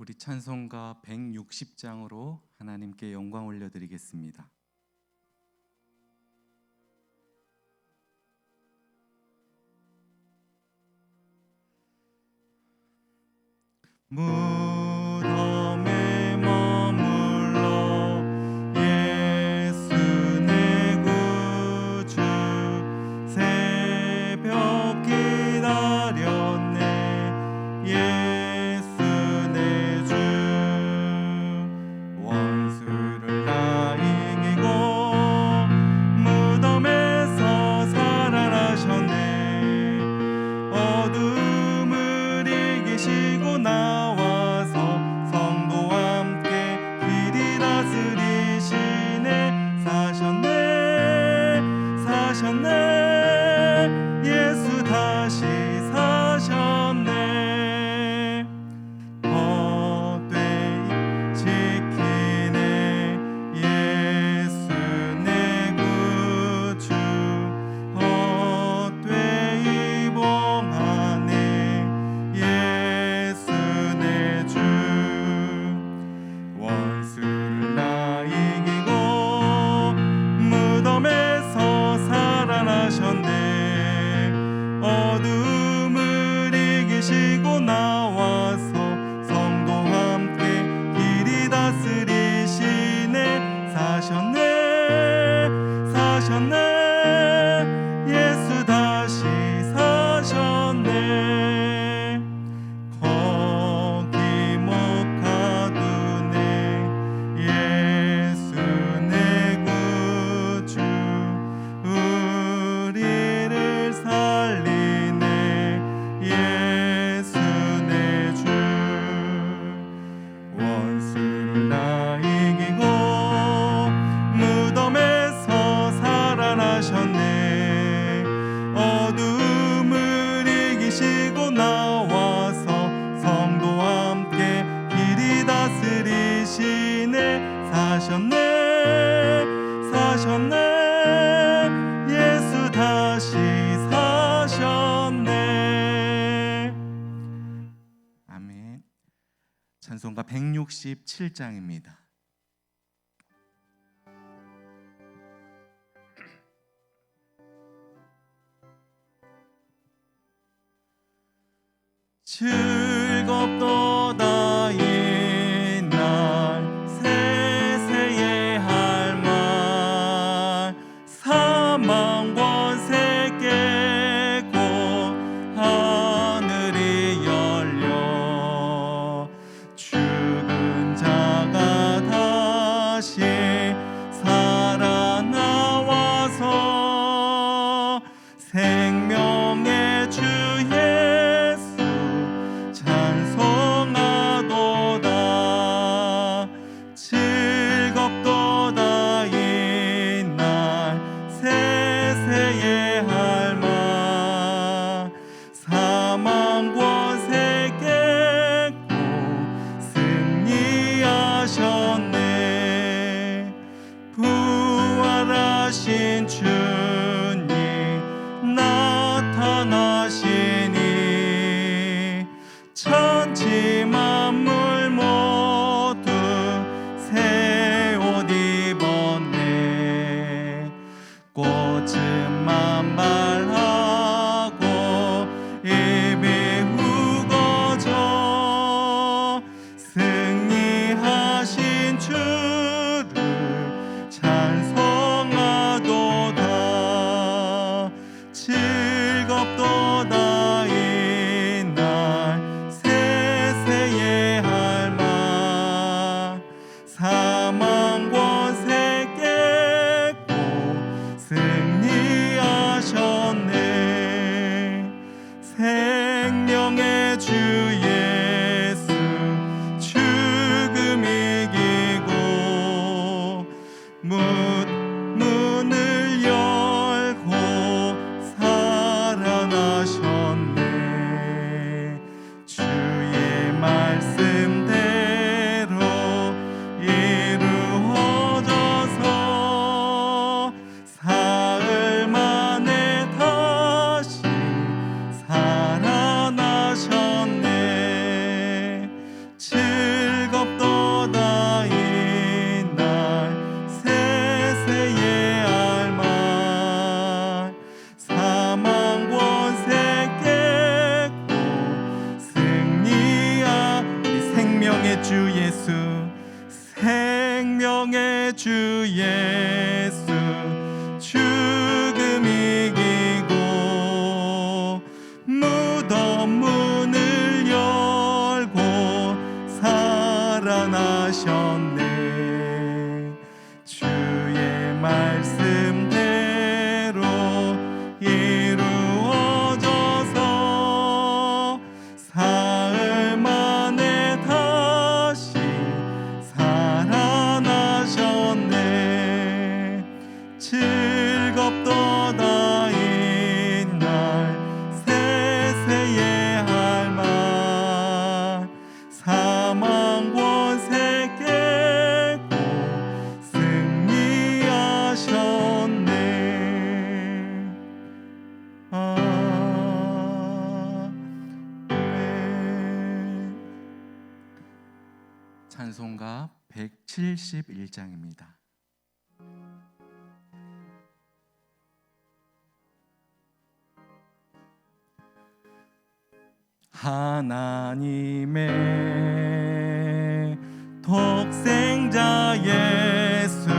우리 찬송가 160장으로 하나님께 영광 올려드리겠습니다. 무덤에 머물러 예수 내 구주 새벽 기다렸네 예수 내 주 원수를 다 이기고 무덤에서 살아나셨네 어둠을 이기시고 나와서 성도와 함께 길이 다스리시네 사셨네 예수 다시 사셨네 헛되이 지키네 예수 내 구주 헛되이 봉하네 예수 내 주 원수를 다 이기고 무덤에서 살아나셨네 어둠을 이기시고 나와서 성도와 함께 길이 다스리시네 사셨네 예수 다시 사셨네 거기 못 가두네 예수 내 구주 우리를 살리네 예수 내 주 원수를 다 이기고 무덤에서 살아나셨네 어둠을 이기시고 나와서 성도와 함께 길이 다스리시네 사셨네 예수 다시 사셨네. 아멘. 찬송가 167장입니다. 즐겁도다 이날 세세의 할 말 사망 권세 깨고 하늘이 열려 죽은 자가 다시 살아나와서 생명의 주 예수 찬송하도다 즐겁도다 이날 세세의 할 말 사망 권세 깨고 승리하셨네 부활하신 주님 나 찬송가 171장입니다. 하나님의 독생자 예수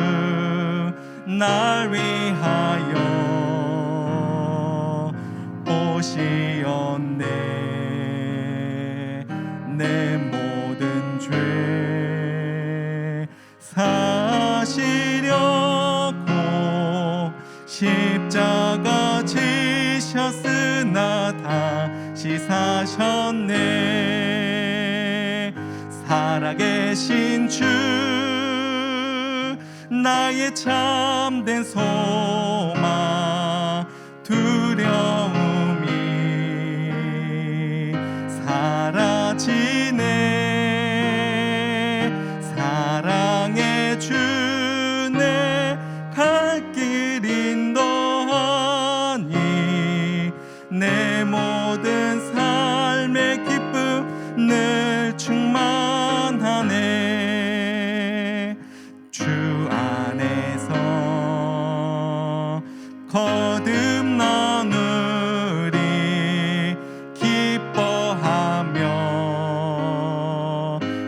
날 위하여 오시었네. 내 모든 죄 사시려고 십자가 지셨으나 다시 사셨네. 살아계신 주 나의 참된 소망 두려움이 사라지네. 사랑의 주내 갈 길 인도하니 내 모든 삶의 기쁨 늘 충만하네. 주 안에서 거듭나누리 기뻐하며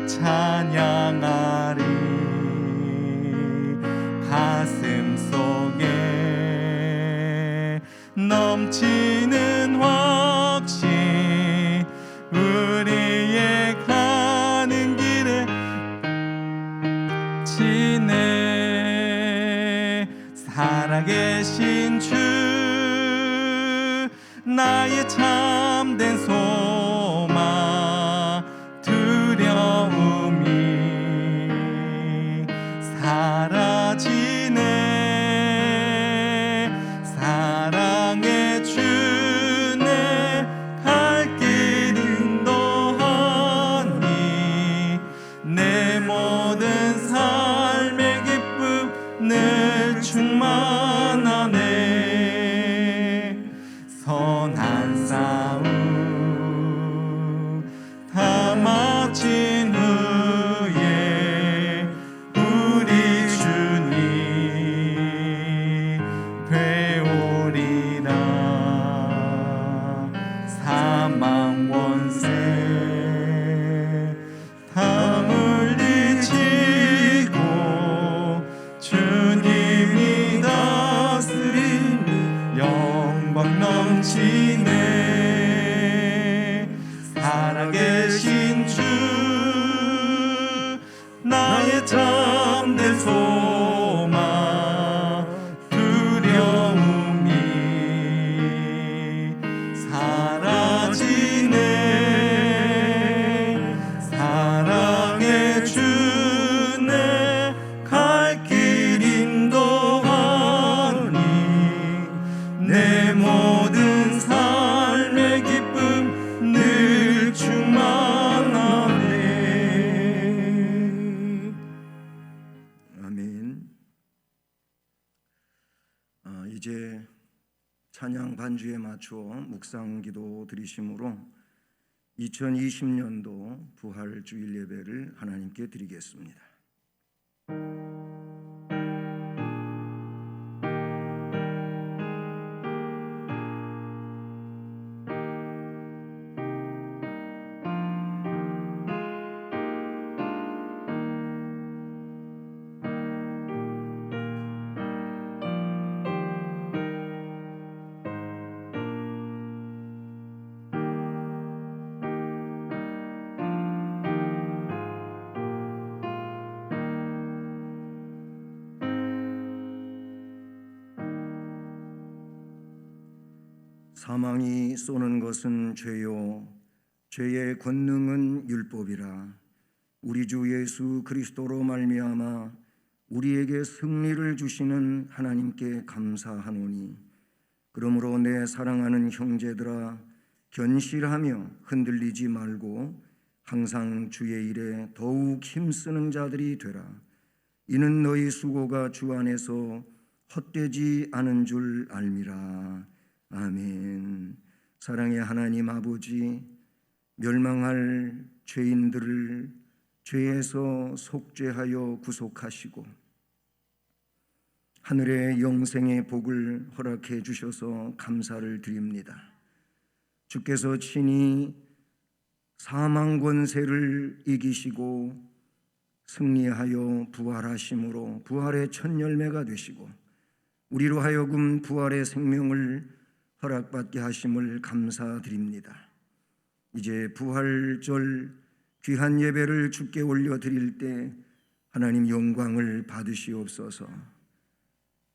찬양하리. 가슴 속에 넘치는 확신 우리의 가는 길에 지네. 살아계신 주 나의 참된 소망 두려움이 사라지네. 사랑의 주내 갈 길 인도하니 내 모든 삶의 기쁨 늘 충만하네. 선한 싸움 다 마친 후에 우리 주님 되오리라. 사망 원세 다 물리치고 주님이 다스리니 영광 넘치네. 살아계신 주 나의 참된 소망 두려움이 사라지네. 사랑의 주내 갈 길 인도하니 내 모든 삶의 기쁨 늘 충만하네. 아멘. 이제 찬양 반주에 맞춰 묵상기도 드리심으로 2020년도 부활 주일 예배를 하나님께 드리겠습니다. 사망이 쏘는 것은 죄요 죄의 권능은 율법이라. 우리 주 예수 그리스도로 말미암아 우리에게 승리를 주시는 하나님께 감사하노니. 그러므로 내 사랑하는 형제들아 견실하며 흔들리지 말고 항상 주의 일에 더욱 힘쓰는 자들이 되라. 이는 너희 수고가 주 안에서 헛되지 않은 줄 알미라. 아멘. 사랑의 하나님 아버지, 멸망할 죄인들을 죄에서 속죄하여 구속하시고 하늘의 영생의 복을 허락해 주셔서 감사를 드립니다. 주께서 친히 사망 권세를 이기시고 승리하여 부활하심으로 부활의 첫 열매가 되시고 우리로 하여금 부활의 생명을 허락받게 하심을 감사드립니다. 이제 부활절 귀한 예배를 주께 올려드릴 때 하나님 영광을 받으시옵소서.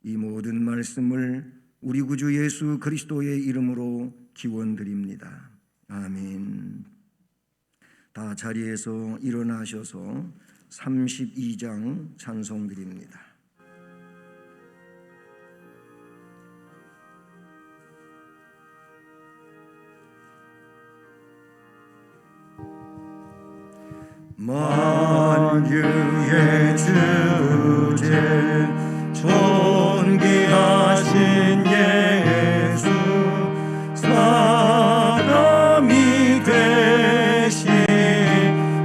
이 모든 말씀을 우리 구주 예수 그리스도의 이름으로 기원드립니다. 아멘. 다 자리에서 일어나셔서 32장 찬송드립니다. 만유의 주제 존귀하신 예수 사람이 되신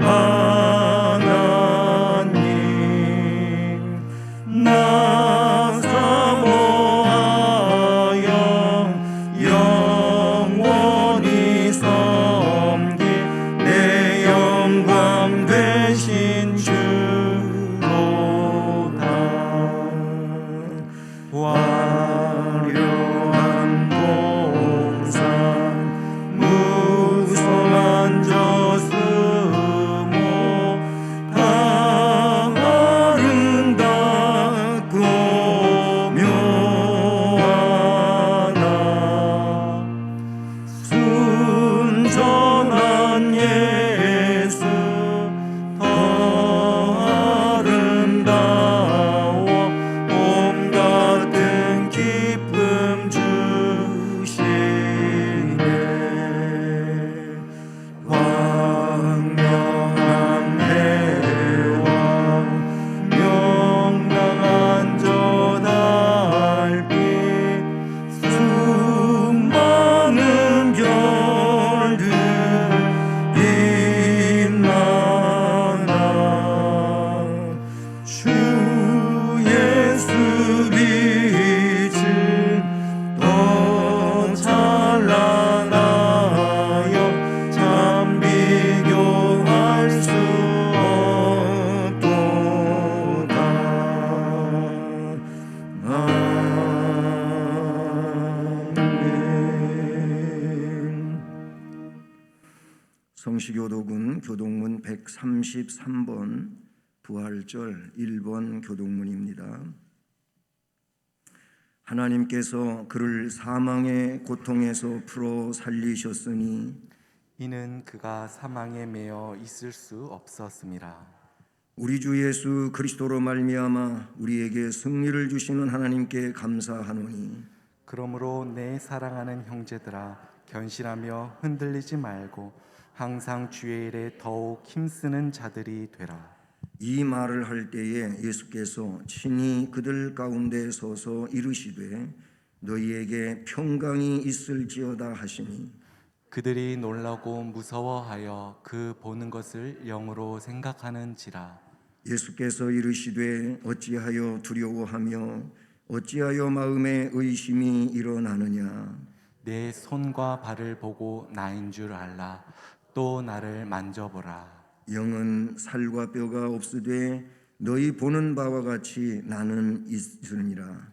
하나님 나 사모하여 영원히 섬기 내 영광 되신 주로다. 화려한 동산 무성한 저수모 다 아름답고 묘하나 순전한 예수 더 아름다워 봄 같은 기쁨 주시네. 광명한 해와 명랑한 저 달빛 수많은 별들 빛나나 주 예수 빛은 더 찬란하여 참 비교할 수 없도다. 아멘. 성시교독은 교독문 133번 부활절 1번 교독문입니다. 하나님께서 그를 사망의 고통에서 풀어 살리셨으니 이는 그가 사망에 매여 있을 수 없었음이라. 우리 주 예수 그리스도로 말미암아 우리에게 승리를 주시는 하나님께 감사하노니 그러므로 내 사랑하는 형제들아 견실하며 흔들리지 말고 항상 주의 일에 더욱 힘쓰는 자들이 되라. 이 말을 할 때에 예수께서 친히 그들 가운데 서서 이르시되 너희에게 평강이 있을지어다 하시니 그들이 놀라고 무서워하여 그 보는 것을 영으로 생각하는지라. 예수께서 이르시되 어찌하여 두려워하며 어찌하여 마음에 의심이 일어나느냐. 내 손과 발을 보고 나인 줄 알라. 또 나를 만져보라. 영은 살과 뼈가 없으되 너희 보는 바와 같이 나는 있으니라.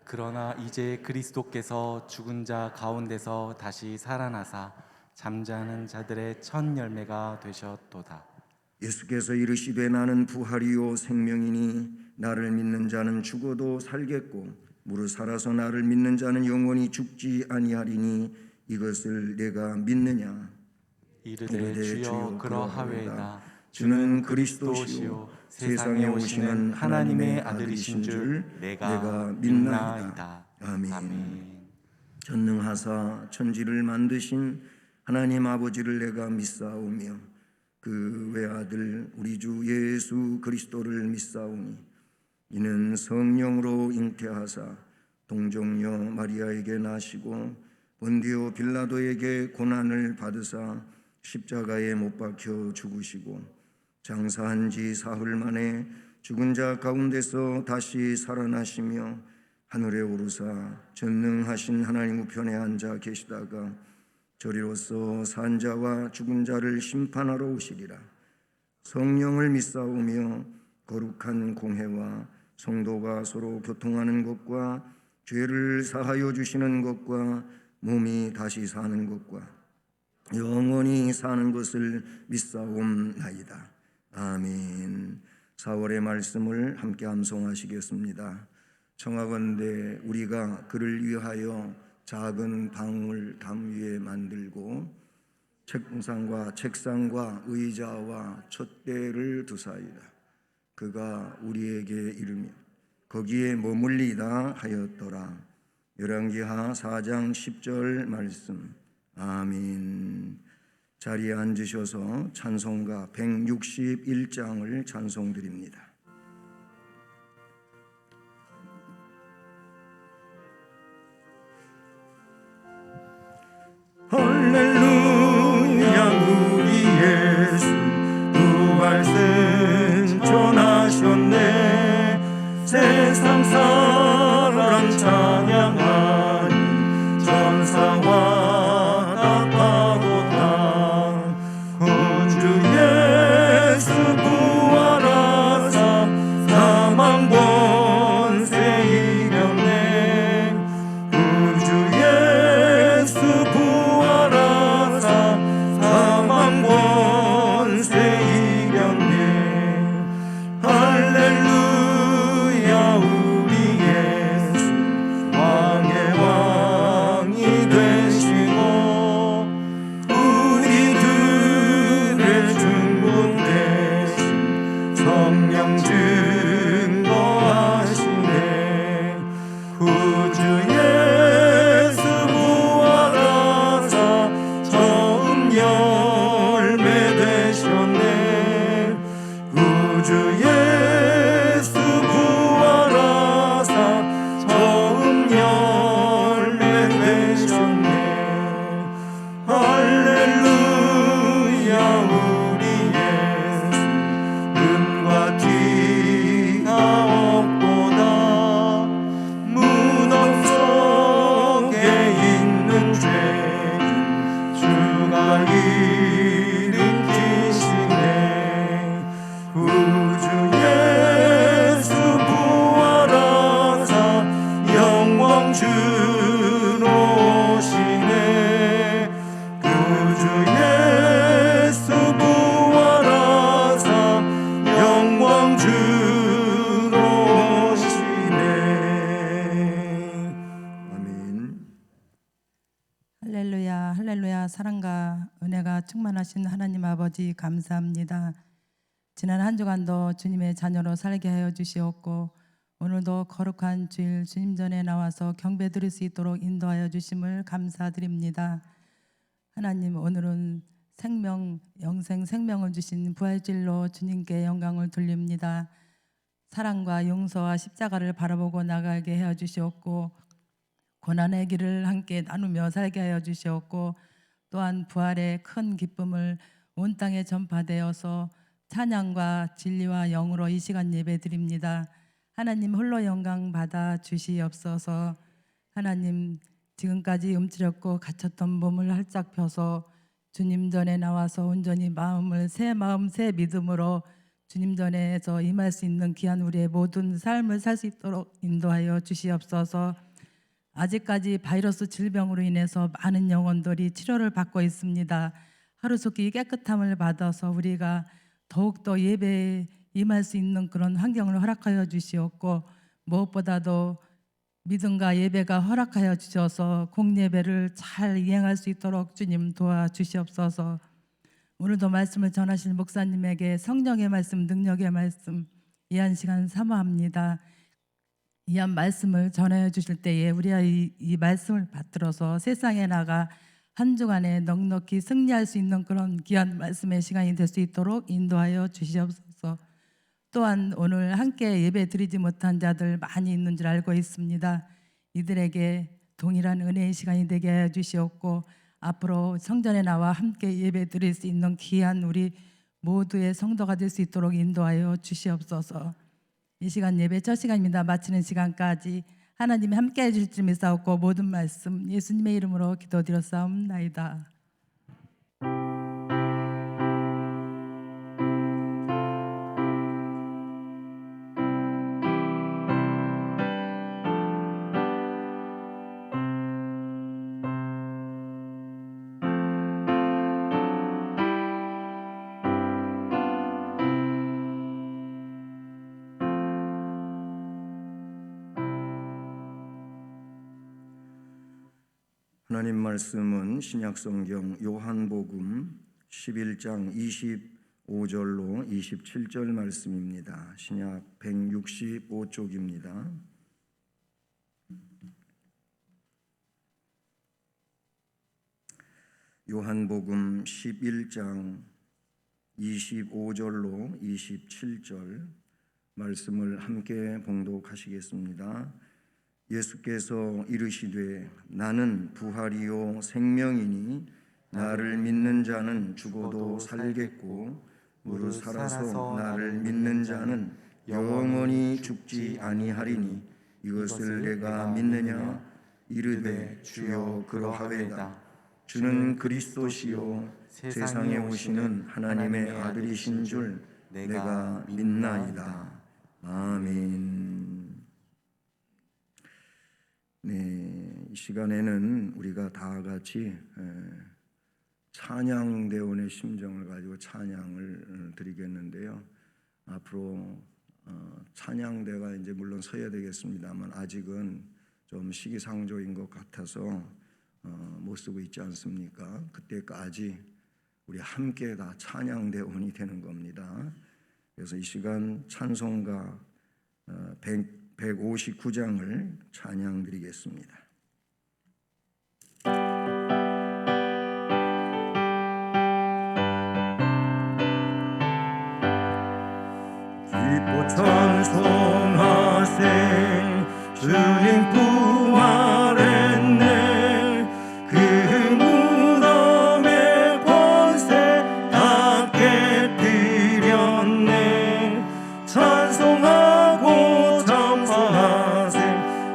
그러나 이제 그리스도께서 죽은 자 가운데서 다시 살아나사 잠자는 자들의 첫 열매가 되셨도다. 예수께서 이르시되 나는 부활이요 생명이니 나를 믿는 자는 죽어도 살겠고 무릇 살아서 나를 믿는 자는 영원히 죽지 아니하리니 이것을 내가 믿느냐. 이르되 주여 그러하외다. 주는 그리스도시요 세상에 오시는 하나님의 아들이신 줄 내가 믿나이다. 아멘. 전능하사 천지를 만드신 하나님 아버지를 내가 믿사오며 그 외아들 우리 주 예수 그리스도를 믿사오니 이는 성령으로 잉태하사 동정녀 마리아에게 나시고 본디오 빌라도에게 고난을 받으사 십자가에 못 박혀 죽으시고 장사한 지 사흘 만에 죽은 자 가운데서 다시 살아나시며 하늘에 오르사 전능하신 하나님 우편에 앉아 계시다가 저리로서 산 자와 죽은 자를 심판하러 오시리라. 성령을 믿사오며 거룩한 공회와 성도가 서로 교통하는 것과 죄를 사하여 주시는 것과 몸이 다시 사는 것과 영원히 사는 것을 믿사옵나이다. 아멘. 4월의 말씀을 함께 암송하시겠습니다. 청하건대 우리가 그를 위하여 작은 방울 담 위에 만들고 책상과 의자와 촛대를 두사이다. 그가 우리에게 이르며 거기에 머물리다 하였더라. 열왕기하 4장 10절 말씀. 아멘. 자리에 앉으셔서 찬송가 161장을 찬송드립니다. 할렐루야 우리 예수 부활 승천하셨네. 세상 사람 찬양하니 전사와 같아도다. 구주 예수 부활하사 사망 권세 이겼네. 구주 예수 부활하사 사망 권세 이겼네. 할렐루야 우리 예수 왕의 왕이 되시고 우리들의 중보 대신 성령 증거하시네. 구주 예수 부활하사 처음 열매 되셨네. 구주 예수 부활하사 처음 열매 되셨네. 할렐루야 우리 예수 금과 티가 없도다. 무덤 속에 있는 죄인 주가 일으키시네. 구주 예수 부활하사 영광 주로 오시네. 구주 예수 부활하사 영광 주로 오시네. 아멘. 할렐루야, 할렐루야. 사랑과 은혜가 충만하신 하나님 아버지 감사합니다. 지난 한 주간도 주님의 자녀로 살게 하여 주시옵고 오늘도 거룩한 주일 주님 전에 나와서 경배 드릴 수 있도록 인도하여 주심을 감사드립니다. 하나님, 오늘은 생명, 영생 생명을 주신 부활질로 주님께 영광을 돌립니다. 사랑과 용서와 십자가를 바라보고 나가게 하여 주시옵고 고난의 길을 함께 나누며 살게 하여 주시옵고 또한 부활의 큰 기쁨을 온 땅에 전파되어서 찬양과 진리와 영으로 이 시간 예배드립니다. 하나님 홀로 영광 받아 주시옵소서. 하나님, 지금까지 움츠렸고 갇혔던 몸을 활짝 펴서 주님 전에 나와서 온전히 마음을 새 마음 새 믿음으로 주님 전에서 임할 수 있는 귀한 우리의 모든 삶을 살 수 있도록 인도하여 주시옵소서. 아직까지 바이러스 질병으로 인해서 많은 영혼들이 치료를 받고 있습니다. 하루속히 깨끗함을 받아서 우리가 더욱더 예배에 임할 수 있는 그런 환경을 허락하여 주시옵고 무엇보다도 믿음과 예배가 허락하여 주셔서 공예배를 잘 이행할 수 있도록 주님 도와주시옵소서. 오늘도 말씀을 전하실 목사님에게 성령의 말씀, 능력의 말씀 이 한 시간 사모합니다. 이 한 말씀을 전해 주실 때에 우리가 이 말씀을 받들어서 세상에 나가 한 주간에 넉넉히 승리할 수 있는 그런 귀한 말씀의 시간이 될 수 있도록 인도하여 주시옵소서. 또한 오늘 함께 예배 드리지 못한 자들 많이 있는 줄 알고 있습니다. 이들에게 동일한 은혜의 시간이 되게 해 주시옵고 앞으로 성전에 나와 함께 예배 드릴 수 있는 귀한 우리 모두의 성도가 될 수 있도록 인도하여 주시옵소서. 이 시간 예배 첫 시간입니다. 마치는 시간까지 하나님이 함께 해주실 줄 믿사옵고 모든 말씀 예수님의 이름으로 기도드렸사옵나이다. 하나님 말씀은 신약성경 요한복음 11장 25절로 27절 말씀입니다. 신약 165쪽입니다. 요한복음 11장 25절로 27절 말씀을 함께 봉독하시겠습니다. 예수께서 이르시되 나는 부활이요 생명이니 나를 믿는 자는 죽어도 살겠고 무릇 살아서 나를 믿는 자는 영원히 죽지 아니하리니 이것을 내가 믿느냐? 이르되 주여 그러하외다. 주는 그리스도시요 세상에 오시는 하나님의 아들이신 줄 내가 믿나이다. 아멘. 네, 이 시간에는 우리가 다 같이 찬양대원의 심정을 가지고 찬양을 드리겠는데요. 앞으로 찬양대가 이제 물론 서야 되겠습니다만 아직은 좀 시기상조인 것 같아서 못 쓰고 있지 않습니까? 그때까지 우리 함께 다 찬양대원이 되는 겁니다. 그래서 이 시간 찬송가 159장을 찬양드리겠습니다. 기뻐 찬송하세 주님 부활했네 그 무덤의 권세 다 깨뜨렸네 찬송하고 찬송하세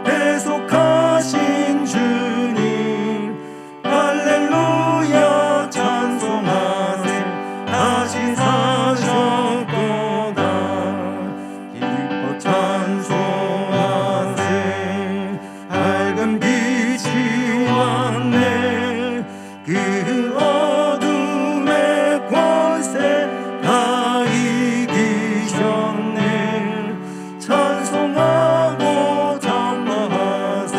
대속하신 주님 할렐루야 찬송하세 다시 사셨도다 기뻐 찬송하세 밝은 빛이 왔네 그 어둠의 권세 다 이기셨네 찬송하고 찬송하세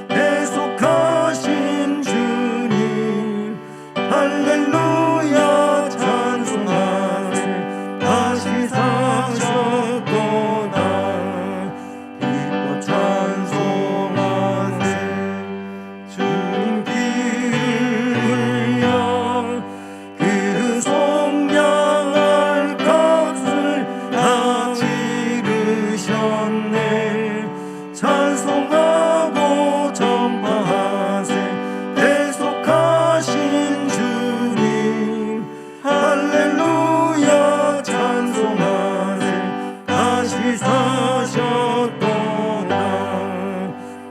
대속하신 주님 할렐루야 찬송하세 다시 사셨도다 기뻐 찬송하세 주님 피를 흘려 그 속량할 값을 다 치르셨네 찬송하고 전파하세 대속하신 주님 할렐루야 찬송하세 다시 사셨도다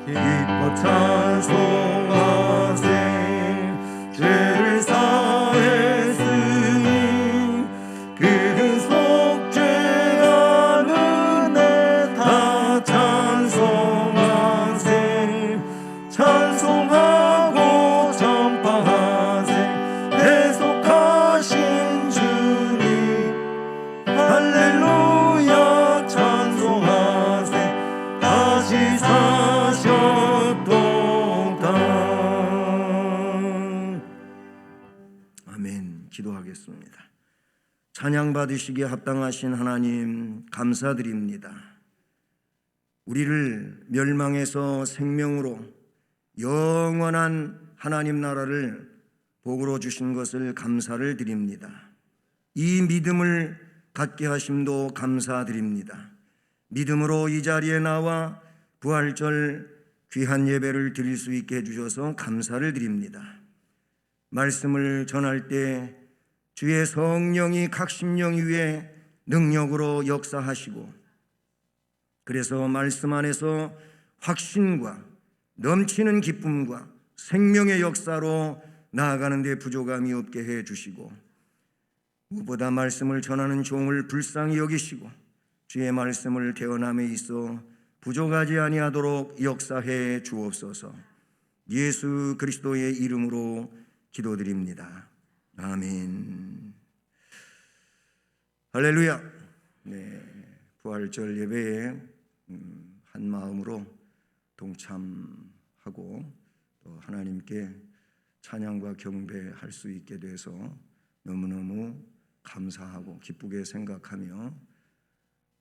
기뻐 찬송하세 죄를 사했으니 그 속죄한 은혜 다 찬송하세 찬송하고 전파하세 대속하신 주님 할렐루야 찬송하세 다시 사셨도다. 아멘. 기도하겠습니다. 찬양 받으시기에 합당하신 하나님 감사드립니다. 우리를 멸망에서 생명으로 영원한 하나님 나라를 복으로 주신 것을 감사를 드립니다. 이 믿음을 갖게 하심도 감사드립니다. 믿음으로 이 자리에 나와 부활절 귀한 예배를 드릴 수 있게 해주셔서 감사를 드립니다. 말씀을 전할 때 주의 성령이 각 심령 위에 능력으로 역사하시고, 그래서 말씀 안에서 확신과 넘치는 기쁨과 생명의 역사로 나아가는 데 부족함이 없게 해 주시고, 무엇보다 말씀을 전하는 종을 불쌍히 여기시고 주의 말씀을 대언함에 있어 부족하지 아니하도록 역사해 주옵소서. 예수 그리스도의 이름으로 기도드립니다. 아멘. 할렐루야. 부활절 예배에 한 마음으로 동참하고 또 하나님께 찬양과 경배할 수 있게 돼서 너무너무 감사하고 기쁘게 생각하며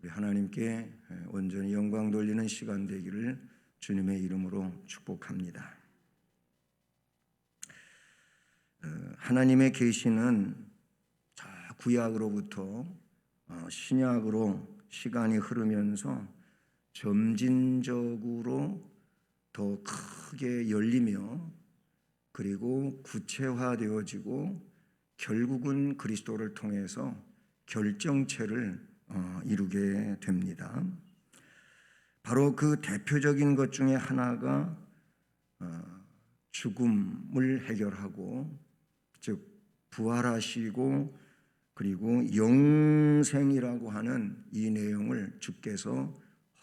우리 하나님께 온전히 영광 돌리는 시간 되기를 주님의 이름으로 축복합니다. 하나님의 계시는 구약으로부터 신약으로 시간이 흐르면서 점진적으로 더 크게 열리며 그리고 구체화되어지고 결국은 그리스도를 통해서 결정체를 이루게 됩니다. 바로 그 대표적인 것 중에 하나가 죽음을 해결하고, 즉 부활하시고 그리고 영생이라고 하는 이 내용을 주께서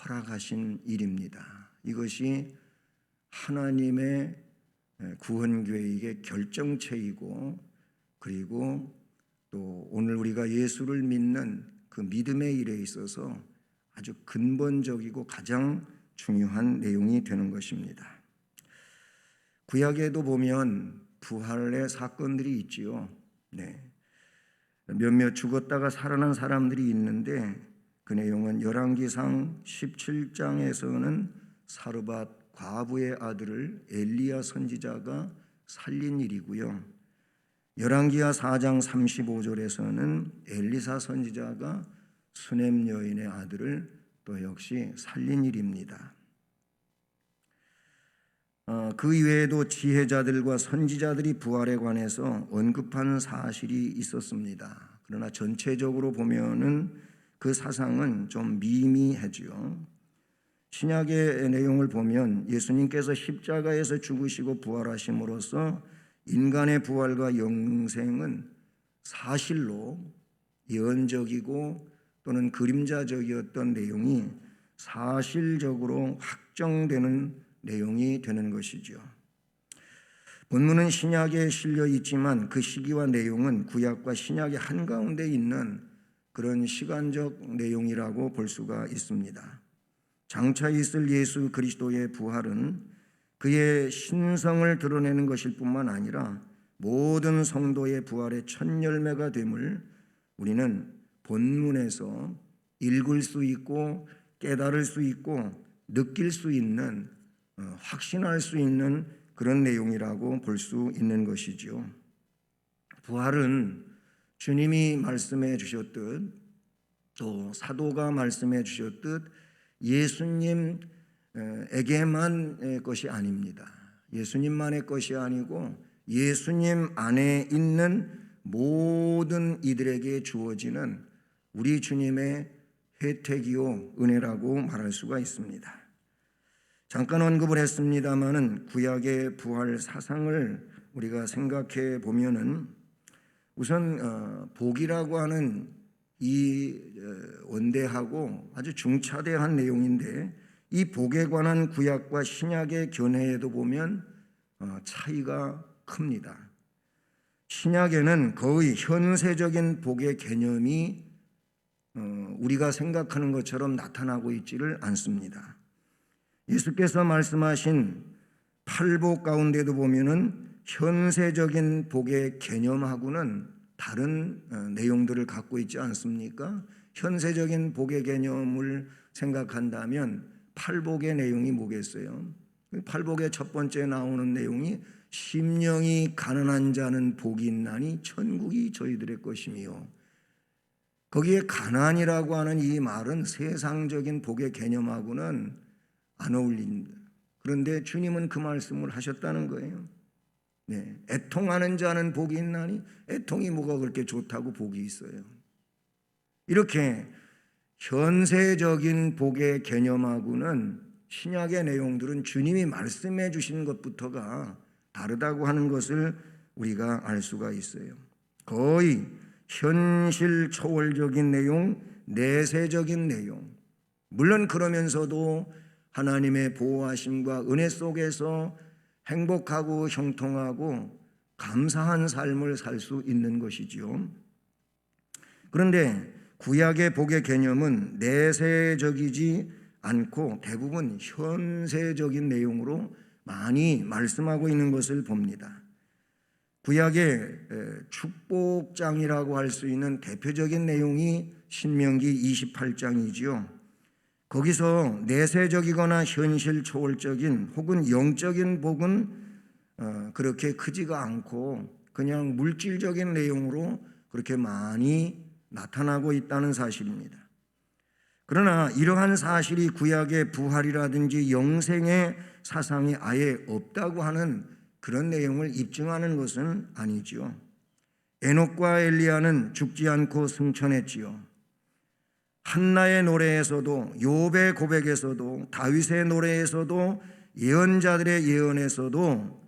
허락하신 일입니다. 이것이 하나님의 구원 계획의 결정체이고, 그리고 또 오늘 우리가 예수를 믿는 그 믿음의 일에 있어서 아주 근본적이고 가장 중요한 내용이 되는 것입니다. 구약에도 보면 부활의 사건들이 있지요. 몇몇 죽었다가 살아난 사람들이 있는데 그 내용은 열왕기상 17장에서는 사르밧 과부의 아들을 엘리야 선지자가 살린 일이고요. 열왕기하 4장 35절에서는 엘리사 선지자가 수넴 여인의 아들을 또 역시 살린 일입니다. 그 이외에도 지혜자들과 선지자들이 부활에 관해서 언급한 사실이 있었습니다. 그러나 전체적으로 보면은 그 사상은 좀 미미하지요. 신약의 내용을 보면 예수님께서 십자가에서 죽으시고 부활하심으로써 인간의 부활과 영생은 사실로 예언적이고 또는 그림자적이었던 내용이 사실적으로 확정되는 내용이 되는 것이죠. 본문은 신약에 실려 있지만 그 시기와 내용은 구약과 신약의 한가운데 있는 그런 시간적 내용이라고 볼 수가 있습니다. 장차 있을 예수 그리스도의 부활은 그의 신성을 드러내는 것일 뿐만 아니라 모든 성도의 부활의 첫 열매가 됨을 우리는 본문에서 읽을 수 있고 깨달을 수 있고 느낄 수 있는, 확신할 수 있는 그런 내용이라고 볼 수 있는 것이죠. 부활은 주님이 말씀해 주셨듯 또 사도가 말씀해 주셨듯 예수님에게만 것이 아닙니다. 예수님만의 것이 아니고 예수님 안에 있는 모든 이들에게 주어지는 우리 주님의 혜택이요 은혜라고 말할 수가 있습니다. 잠깐 언급을 했습니다마는 구약의 부활 사상을 우리가 생각해 보면은 우선 복이라고 하는 이 원대하고 아주 중차대한 내용인데 이 복에 관한 구약과 신약의 견해에도 보면 차이가 큽니다. 신약에는 거의 현세적인 복의 개념이 우리가 생각하는 것처럼 나타나고 있지를 않습니다. 예수께서 말씀하신 팔복 가운데도 보면은 현세적인 복의 개념하고는 다른 내용들을 갖고 있지 않습니까? 현세적인 복의 개념을 생각한다면 팔복의 내용이 뭐겠어요? 팔복의 첫 번째 나오는 내용이 심령이 가난한 자는 복이 있나니 천국이 저희들의 것이며, 거기에 가난이라고 하는 이 말은 세상적인 복의 개념하고는 안 어울립니다. 그런데 주님은 그 말씀을 하셨다는 거예요. 애통하는 자는 복이 있나니 애통이 뭐가 그렇게 좋다고 복이 있어요. 이렇게 현세적인 복의 개념하고는 신약의 내용들은 주님이 말씀해 주신 것부터가 다르다고 하는 것을 우리가 알 수가 있어요. 거의 현실 초월적인 내용, 내세적인 내용, 물론 그러면서도 하나님의 보호하심과 은혜 속에서 행복하고 형통하고 감사한 삶을 살 수 있는 것이지요. 그런데 구약의 복의 개념은 내세적이지 않고 대부분 현세적인 내용으로 많이 말씀하고 있는 것을 봅니다. 구약의 축복장이라고 할 수 있는 대표적인 내용이 신명기 28장이지요. 거기서 내세적이거나 현실 초월적인 혹은 영적인 복은 그렇게 크지가 않고 그냥 물질적인 내용으로 그렇게 많이 나타나고 있다는 사실입니다. 그러나 이러한 사실이 구약의 부활이라든지 영생의 사상이 아예 없다고 하는 그런 내용을 입증하는 것은 아니지요. 에녹과 엘리야는 죽지 않고 승천했지요. 한나의 노래에서도, 욥의 고백에서도, 다윗의 노래에서도, 예언자들의 예언에서도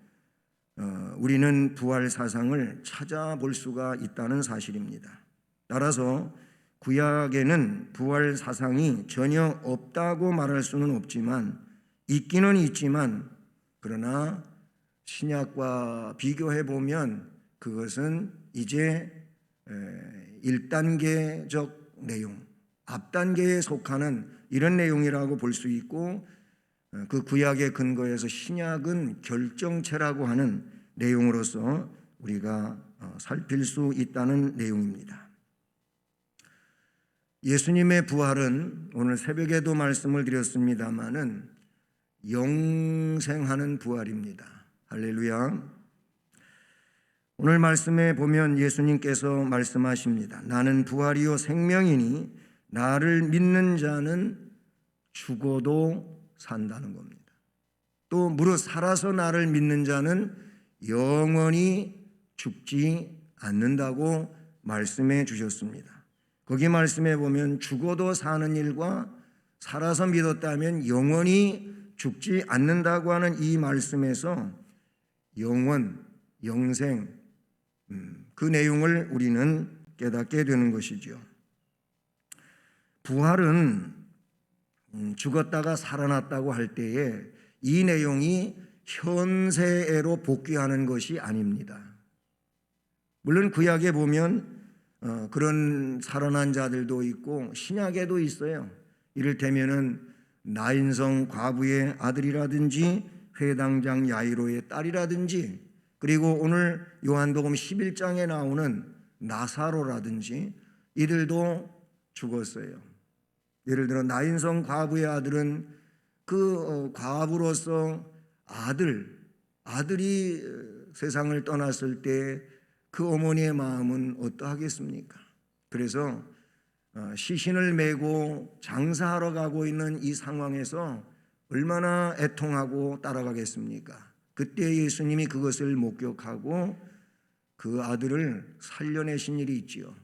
우리는 부활 사상을 찾아볼 수가 있다는 사실입니다. 따라서 구약에는 부활 사상이 전혀 없다고 말할 수는 없지만 있기는 있지만, 그러나 신약과 비교해 보면 그것은 이제 1단계적 내용, 앞단계에 속하는 이런 내용이라고 볼 수 있고, 그 구약의 근거에서 신약은 결정체라고 하는 내용으로서 우리가 살필 수 있다는 내용입니다. 예수님의 부활은 오늘 새벽에도 말씀을 드렸습니다마는 영생하는 부활입니다. 할렐루야. 오늘 말씀에 보면 예수님께서 말씀하십니다. 나는 부활이요 생명이니 나를 믿는 자는 죽어도 산다는 겁니다. 또 무릇 살아서 나를 믿는 자는 영원히 죽지 않는다고 말씀해 주셨습니다. 거기 말씀해 보면 죽어도 사는 일과 살아서 믿었다면 영원히 죽지 않는다고 하는 이 말씀에서 영원, 영생, 그 내용을 우리는 깨닫게 되는 것이죠. 부활은 죽었다가 살아났다고 할 때에 이 내용이 현세로 복귀하는 것이 아닙니다. 물론 구약에 보면 그런 살아난 자들도 있고 신약에도 있어요. 이를테면은 나인성 과부의 아들이라든지 회당장 야이로의 딸이라든지, 그리고 오늘 요한복음 11장에 나오는 나사로라든지 이들도 죽었어요. 예를 들어 나인성 과부의 아들은 그 과부로서 아들이 세상을 떠났을 때 그 어머니의 마음은 어떠하겠습니까? 그래서 시신을 메고 장사하러 가고 있는 이 상황에서 얼마나 애통하고 따라가겠습니까? 그때 예수님이 그것을 목격하고 그 아들을 살려내신 일이 있지요.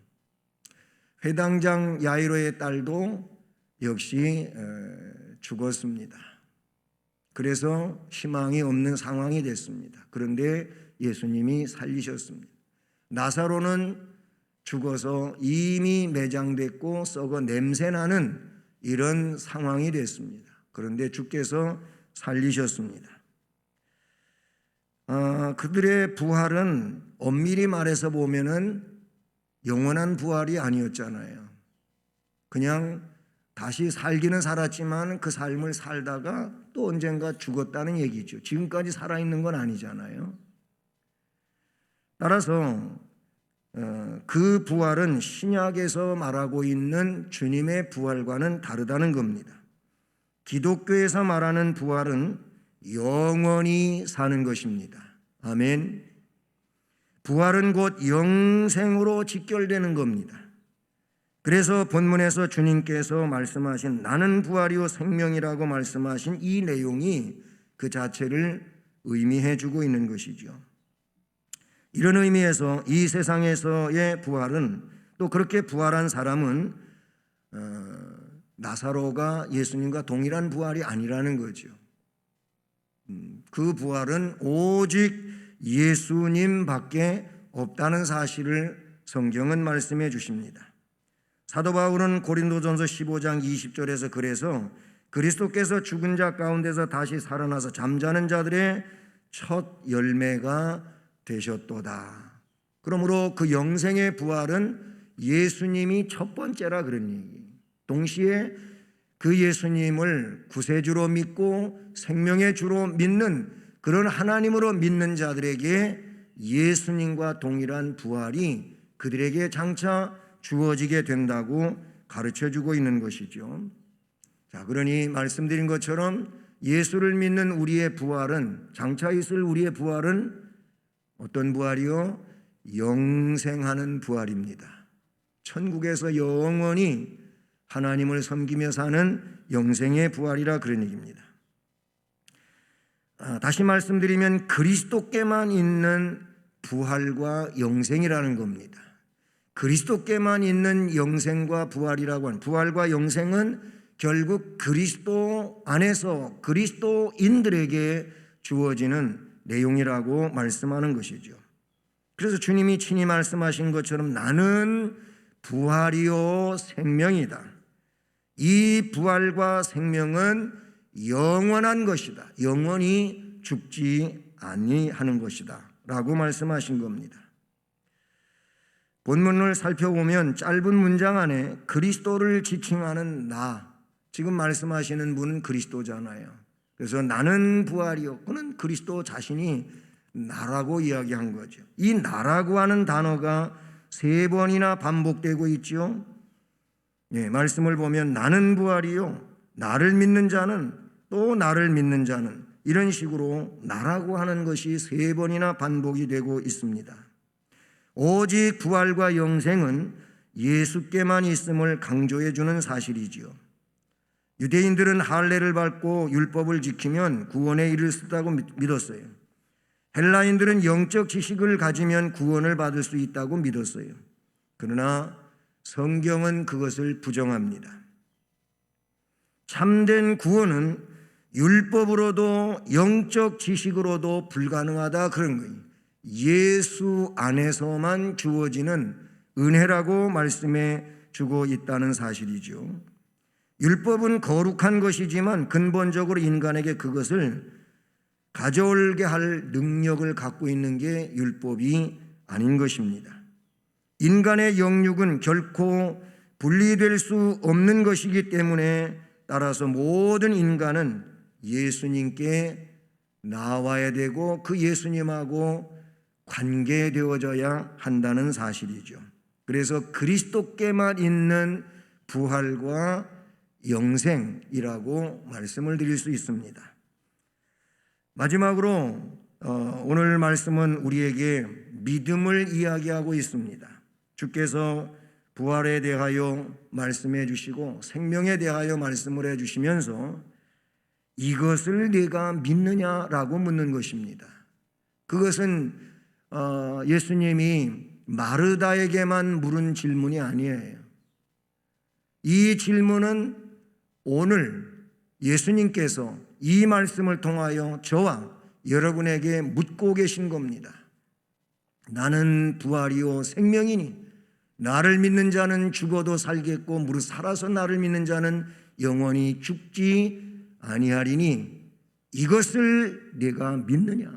회당장 야이로의 딸도 역시 죽었습니다. 그래서 희망이 없는 상황이 됐습니다. 그런데 예수님이 살리셨습니다. 나사로는 죽어서 이미 매장됐고 썩어 냄새나는 이런 상황이 됐습니다. 그런데 주께서 살리셨습니다. 그들의 부활은 엄밀히 말해서 보면은 영원한 부활이 아니었잖아요. 그냥 다시 살기는 살았지만 그 삶을 살다가 또 언젠가 죽었다는 얘기죠. 지금까지 살아있는 건 아니잖아요. 따라서 그 부활은 신약에서 말하고 있는 주님의 부활과는 다르다는 겁니다. 기독교에서 말하는 부활은 영원히 사는 것입니다. 아멘. 부활은 곧 영생으로 직결되는 겁니다. 그래서 본문에서 주님께서 말씀하신 나는 부활이요 생명이라고 말씀하신 이 내용이 그 자체를 의미해 주고 있는 것이죠. 이런 의미에서 이 세상에서의 부활은, 또 그렇게 부활한 사람은 나사로가 예수님과 동일한 부활이 아니라는 거죠. 그 부활은 오직 예수님밖에 없다는 사실을 성경은 말씀해 주십니다. 사도 바울은 고린도전서 15장 20절에서 그래서 그리스도께서 죽은 자 가운데서 다시 살아나서 잠자는 자들의 첫 열매가 되셨도다. 그러므로 그 영생의 부활은 예수님이 첫 번째라 그런 얘기. 동시에 그 예수님을 구세주로 믿고 생명의 주로 믿는 그런 하나님으로 믿는 자들에게 예수님과 동일한 부활이 그들에게 장차 주어지게 된다고 가르쳐주고 있는 것이죠. 자, 그러니 말씀드린 것처럼 예수를 믿는 우리의 부활은, 장차 있을 우리의 부활은 어떤 부활이요? 영생하는 부활입니다. 천국에서 영원히 하나님을 섬기며 사는 영생의 부활이라 그런 얘기입니다. 다시 말씀드리면 그리스도께만 있는 부활과 영생이라는 겁니다. 그리스도께만 있는 영생과 부활이라고 하는, 부활과 영생은 결국 그리스도 안에서 그리스도인들에게 주어지는 내용이라고 말씀하는 것이죠. 그래서 주님이 친히 말씀하신 것처럼 나는 부활이요 생명이다. 이 부활과 생명은 영원한 것이다. 영원히 죽지 아니하는 것이다 라고 말씀하신 겁니다. 본문을 살펴보면 짧은 문장 안에 그리스도를 지칭하는 나, 지금 말씀하시는 분은 그리스도잖아요. 그래서 나는 부활이요, 그는 그리스도 자신이 나라고 이야기한 거죠. 이 나라고 하는 단어가 3번이나 반복되고 있죠. 네, 말씀을 보면 나는 부활이요, 나를 믿는 자는, 또 나를 믿는 자는, 이런 식으로 나라고 하는 것이 3번이나 반복이 되고 있습니다. 오직 부활과 영생은 예수께만 있음을 강조해 주는 사실이지요. 유대인들은 할례를 밟고 율법을 지키면 구원에 이를 수 있다고 믿었어요. 헬라인들은 영적 지식을 가지면 구원을 받을 수 있다고 믿었어요. 그러나 성경은 그것을 부정합니다. 참된 구원은 율법으로도 영적 지식으로도 불가능하다 그런 거예요. 예수 안에서만 주어지는 은혜라고 말씀해 주고 있다는 사실이죠. 율법은 거룩한 것이지만 근본적으로 인간에게 그것을 가져오게 할 능력을 갖고 있는 게 율법이 아닌 것입니다. 인간의 영육은 결코 분리될 수 없는 것이기 때문에 따라서 모든 인간은 예수님께 나와야 되고 그 예수님하고 관계되어져야 한다는 사실이죠. 그래서 그리스도께만 있는 부활과 영생이라고 말씀을 드릴 수 있습니다. 마지막으로 오늘 말씀은 우리에게 믿음을 이야기하고 있습니다. 주께서 부활에 대하여 말씀해 주시고 생명에 대하여 말씀을 해 주시면서 이것을 네가 믿느냐라고 묻는 것입니다. 그것은 예수님이 마르다에게만 물은 질문이 아니에요. 이 질문은 오늘 예수님께서 이 말씀을 통하여 저와 여러분에게 묻고 계신 겁니다. 나는 부활이요 생명이니 나를 믿는 자는 죽어도 살겠고 무릇 살아서 나를 믿는 자는 영원히 죽지 아니하리니 이것을 네가 믿느냐.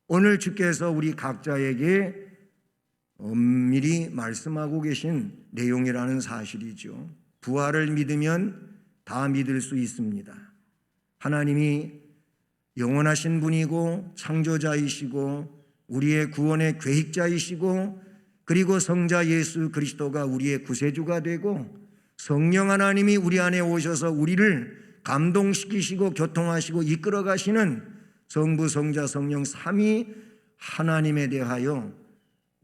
오늘 주께서 우리 각자에게 엄밀히 말씀하고 계신 내용이라는 사실이죠. 부활을 믿으면 다 믿을 수 있습니다. 하나님이 영원하신 분이고 창조자이시고 우리의 구원의 계획자이시고 그리고 성자 예수 그리스도가 우리의 구세주가 되고 성령 하나님이 우리 안에 오셔서 우리를 감동시키시고 교통하시고 이끌어 가시는 성부 성자 성령 삼위 하나님에 대하여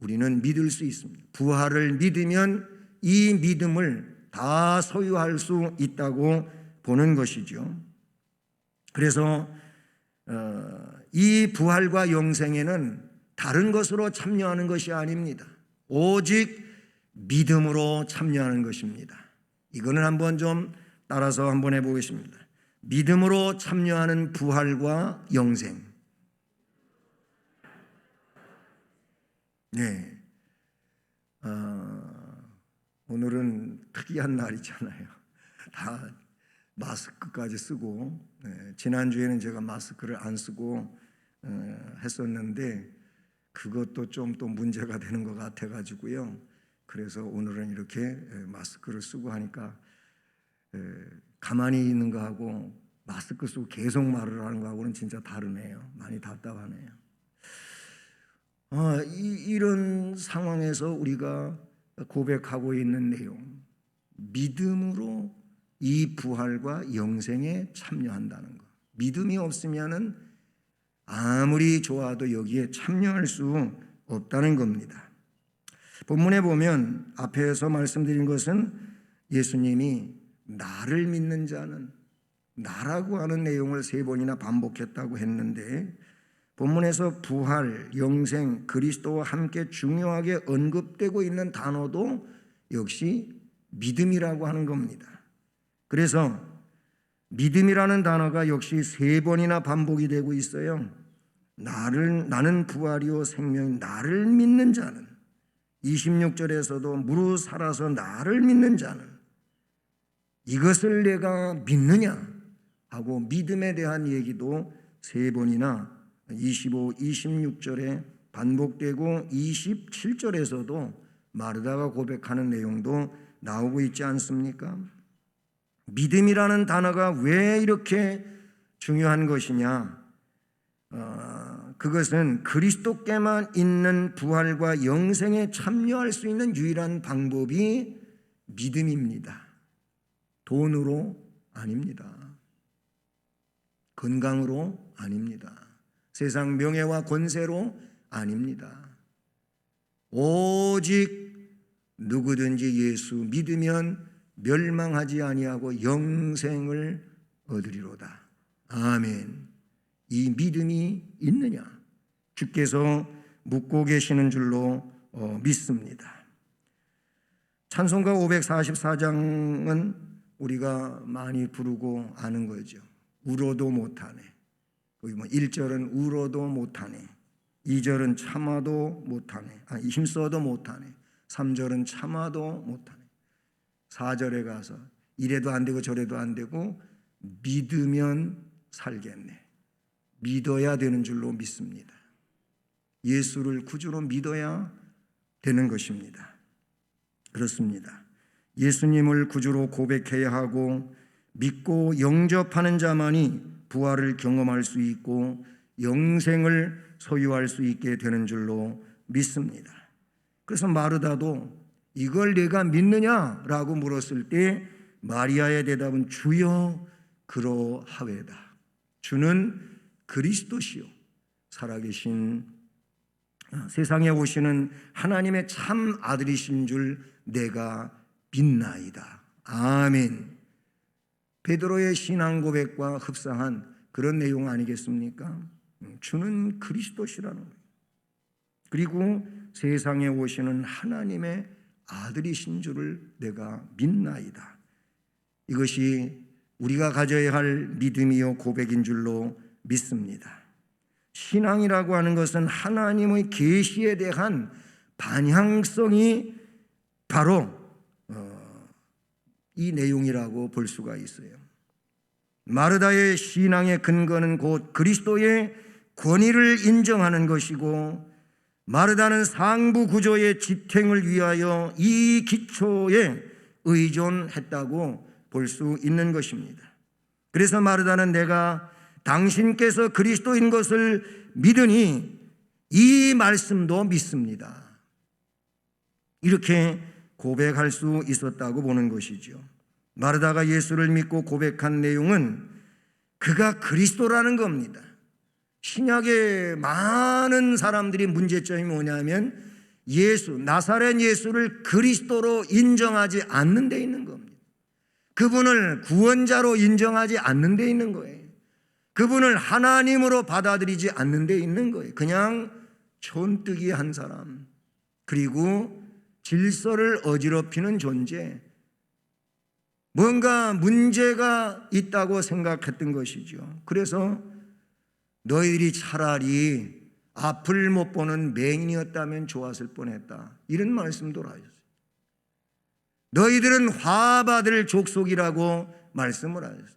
우리는 믿을 수 있습니다. 부활을 믿으면 이 믿음을 다 소유할 수 있다고 보는 것이죠. 그래서 이 부활과 영생에는 다른 것으로 참여하는 것이 아닙니다. 오직 믿음으로 참여하는 것입니다. 이거는 한번 좀 따라서 한번 해보겠습니다. 믿음으로 참여하는 부활과 영생. 네. 오늘은 특이한 날이잖아요. 다 마스크까지 쓰고, 지난주에는 제가 마스크를 안 쓰고 했었는데 그것도 좀 또 문제가 되는 것 같아가지고요. 그래서 오늘은 이렇게 마스크를 쓰고 하니까 가만히 있는 거하고 마스크 쓰고 계속 말을 하는 거하고는 진짜 다르네요. 많이 답답하네요. 이런 상황에서 우리가 고백하고 있는 내용, 믿음으로 이 부활과 영생에 참여한다는 것. 믿음이 없으면은 아무리 좋아도 여기에 참여할 수 없다는 겁니다. 본문에 보면 앞에서 말씀드린 것은 예수님이 나를 믿는 자는, 나라고 하는 내용을 3번이나 반복했다고 했는데, 본문에서 부활, 영생, 그리스도와 함께 중요하게 언급되고 있는 단어도 역시 믿음이라고 하는 겁니다. 그래서 믿음이라는 단어가 역시 3번이나 반복이 되고 있어요. 나는 부활이요 생명이, 나를 믿는 자는, 26절에서도 무릇 살아서 나를 믿는 자는, 이것을 내가 믿느냐 하고 믿음에 대한 얘기도 3번이나 25, 26절에 반복되고 27절에서도 마르다가 고백하는 내용도 나오고 있지 않습니까? 믿음이라는 단어가 왜 이렇게 중요한 것이냐? 그것은 그리스도께만 있는 부활과 영생에 참여할 수 있는 유일한 방법이 믿음입니다. 돈으로 아닙니다. 건강으로 아닙니다. 세상 명예와 권세로 아닙니다. 오직 누구든지 예수 믿으면 멸망하지 아니하고 영생을 얻으리로다. 아멘. 이 믿음이 있느냐? 주께서 묻고 계시는 줄로 믿습니다. 찬송가 544장은 우리가 많이 부르고 아는 거죠. 울어도 못하네. 거기 1절은 울어도 못하네, 2절은 참아도 못하네, 힘써도 못하네, 3절은 참아도 못하네, 4절에 가서 이래도 안 되고 저래도 안 되고 믿으면 살겠네. 믿어야 되는 줄로 믿습니다. 예수를 구주로 믿어야 되는 것입니다. 그렇습니다. 예수님을 구주로 고백해야 하고 믿고 영접하는 자만이 부활을 경험할 수 있고 영생을 소유할 수 있게 되는 줄로 믿습니다. 그래서 마르다도 이걸 내가 믿느냐라고 물었을 때 마리아의 대답은 주여 그러하외다. 주는 그리스도시요 살아계신 세상에 오시는 하나님의 참 아들이신 줄 내가 믿나이다. 아멘. 베드로의 신앙 고백과 흡사한 그런 내용 아니겠습니까? 주는 그리스도시라는 거예요. 그리고 세상에 오시는 하나님의 아들이신 줄을 내가 믿나이다. 이것이 우리가 가져야 할 믿음이요 고백인 줄로 믿습니다. 신앙이라고 하는 것은 하나님의 계시에 대한 반향성이 바로 이 내용이라고 볼 수가 있어요. 마르다의 신앙의 근거는 곧 그리스도의 권위를 인정하는 것이고, 마르다는 상부 구조의 지탱을 위하여 이 기초에 의존했다고 볼 수 있는 것입니다. 그래서 마르다는 내가 당신께서 그리스도인 것을 믿으니 이 말씀도 믿습니다. 이렇게 고백할 수 있었다고 보는 것이죠. 마르다가 예수를 믿고 고백한 내용은 그가 그리스도라는 겁니다. 신약의 많은 사람들이 문제점이 뭐냐면 나사렛 예수를 그리스도로 인정하지 않는 데 있는 겁니다. 그분을 구원자로 인정하지 않는 데 있는 거예요. 그분을 하나님으로 받아들이지 않는 데 있는 거예요. 그냥 촌뜨기 한 사람, 그리고 질서를 어지럽히는 존재, 뭔가 문제가 있다고 생각했던 것이죠. 그래서 너희들이 차라리 앞을 못 보는 맹인이었다면 좋았을 뻔했다, 이런 말씀도 하셨어요. 너희들은 화받을 족속이라고 말씀을 하셨어요.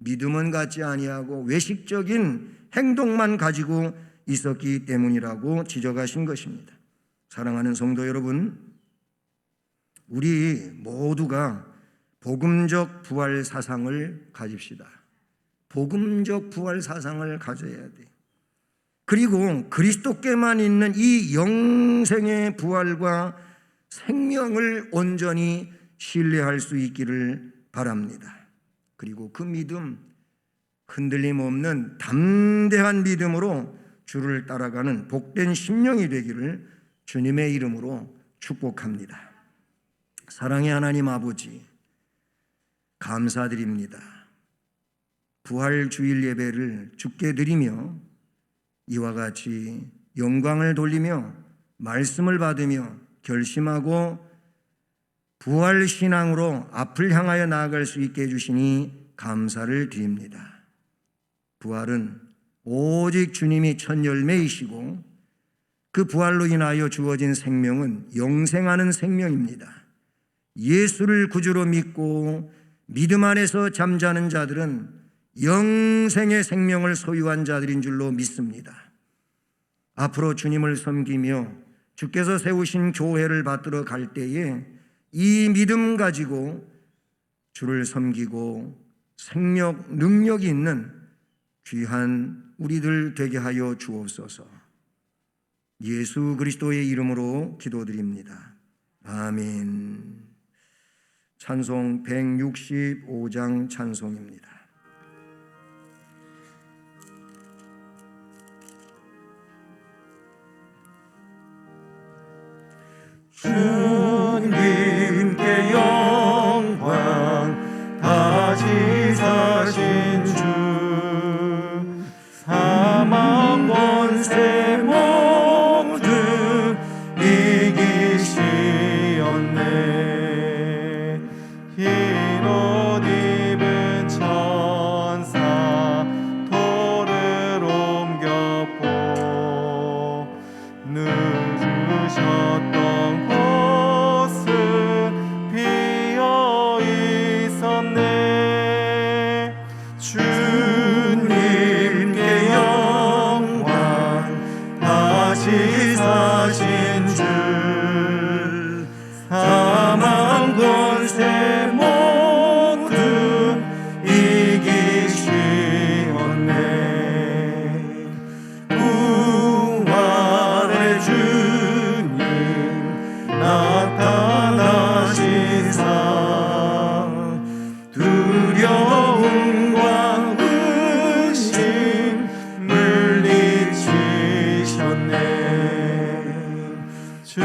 믿음은 갖지 아니하고 외식적인 행동만 가지고 있었기 때문이라고 지적하신 것입니다. 사랑하는 성도 여러분, 우리 모두가 복음적 부활 사상을 가집시다. 복음적 부활 사상을 가져야 돼. 그리고 그리스도께만 있는 이 영생의 부활과 생명을 온전히 신뢰할 수 있기를 바랍니다. 그리고 그 믿음, 흔들림 없는 담대한 믿음으로 주를 따라가는 복된 심령이 되기를 주님의 이름으로 축복합니다. 사랑의 하나님 아버지, 감사드립니다. 부활 주일 예배를 주께 드리며 이와 같이 영광을 돌리며 말씀을 받으며 결심하고 부활 신앙으로 앞을 향하여 나아갈 수 있게 해주시니 감사를 드립니다. 부활은 오직 주님이 첫 열매이시고 그 부활로 인하여 주어진 생명은 영생하는 생명입니다. 예수를 구주로 믿고 믿음 안에서 잠자는 자들은 영생의 생명을 소유한 자들인 줄로 믿습니다. 앞으로 주님을 섬기며 주께서 세우신 교회를 받들어 갈 때에 이 믿음 가지고 주를 섬기고 생명, 능력이 있는 귀한 우리들 되게 하여 주옵소서. 예수 그리스도의 이름으로 기도드립니다. 아멘. 찬송 165장 찬송입니다. 주님께 영광, 다시 사신 주, 사망 권세 모두 이기시었네. 흰 옷 입은 천사 돌을 옮겼고 누르셨던 주님께 영광, 다시 사신 주, 사망 권세 모두 이기시었네. 부활의 주님 나타나시사 두려움과 물리치셨네. 주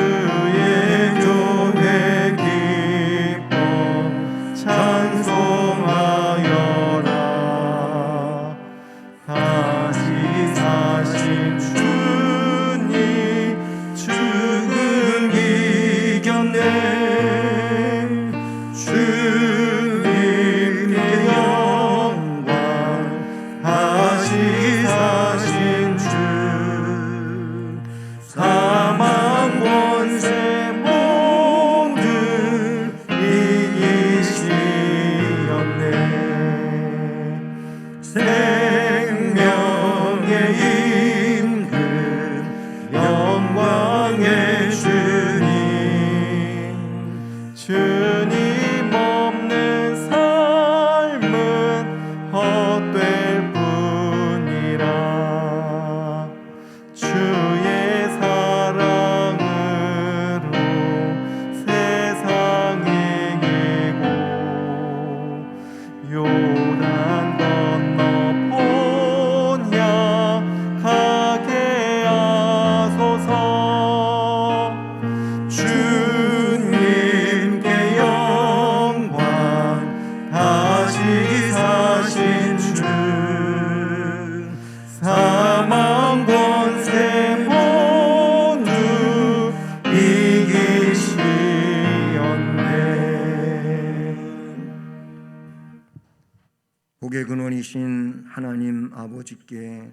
전능하신 하나님 아버지께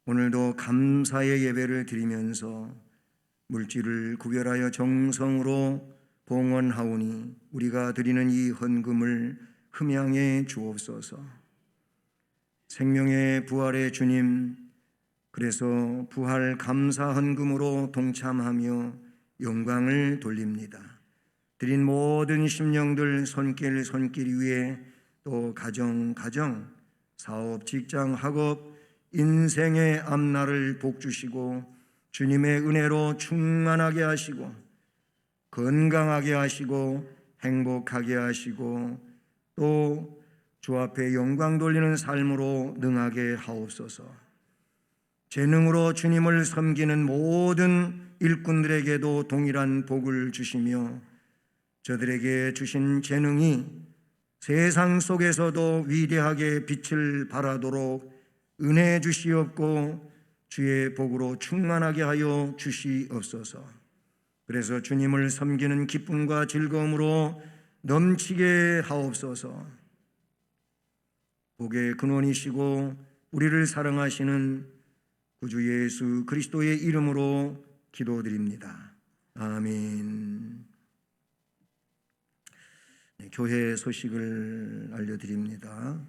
오늘도 감사의 예배를 드리면서 물질을 구별하여 정성으로 봉헌하오니 우리가 드리는 이 헌금을 흠양해 주옵소서. 생명의 부활의 주님, 그래서 부활 감사 헌금으로 동참하며 영광을 돌립니다. 드린 모든 심령들 손길 위에 또 가정, 사업, 직장, 학업, 인생의 앞날을 복주시고 주님의 은혜로 충만하게 하시고 건강하게 하시고 행복하게 하시고 또 주 앞에 영광 돌리는 삶으로 능하게 하옵소서. 재능으로 주님을 섬기는 모든 일꾼들에게도 동일한 복을 주시며 저들에게 주신 재능이 세상 속에서도 위대하게 빛을 발하도록 은혜 주시옵고 주의 복으로 충만하게 하여 주시옵소서. 그래서 주님을 섬기는 기쁨과 즐거움으로 넘치게 하옵소서. 복의 근원이시고 우리를 사랑하시는 구주 예수 그리스도의 이름으로 기도드립니다. 아멘. 교회 소식을 알려드립니다.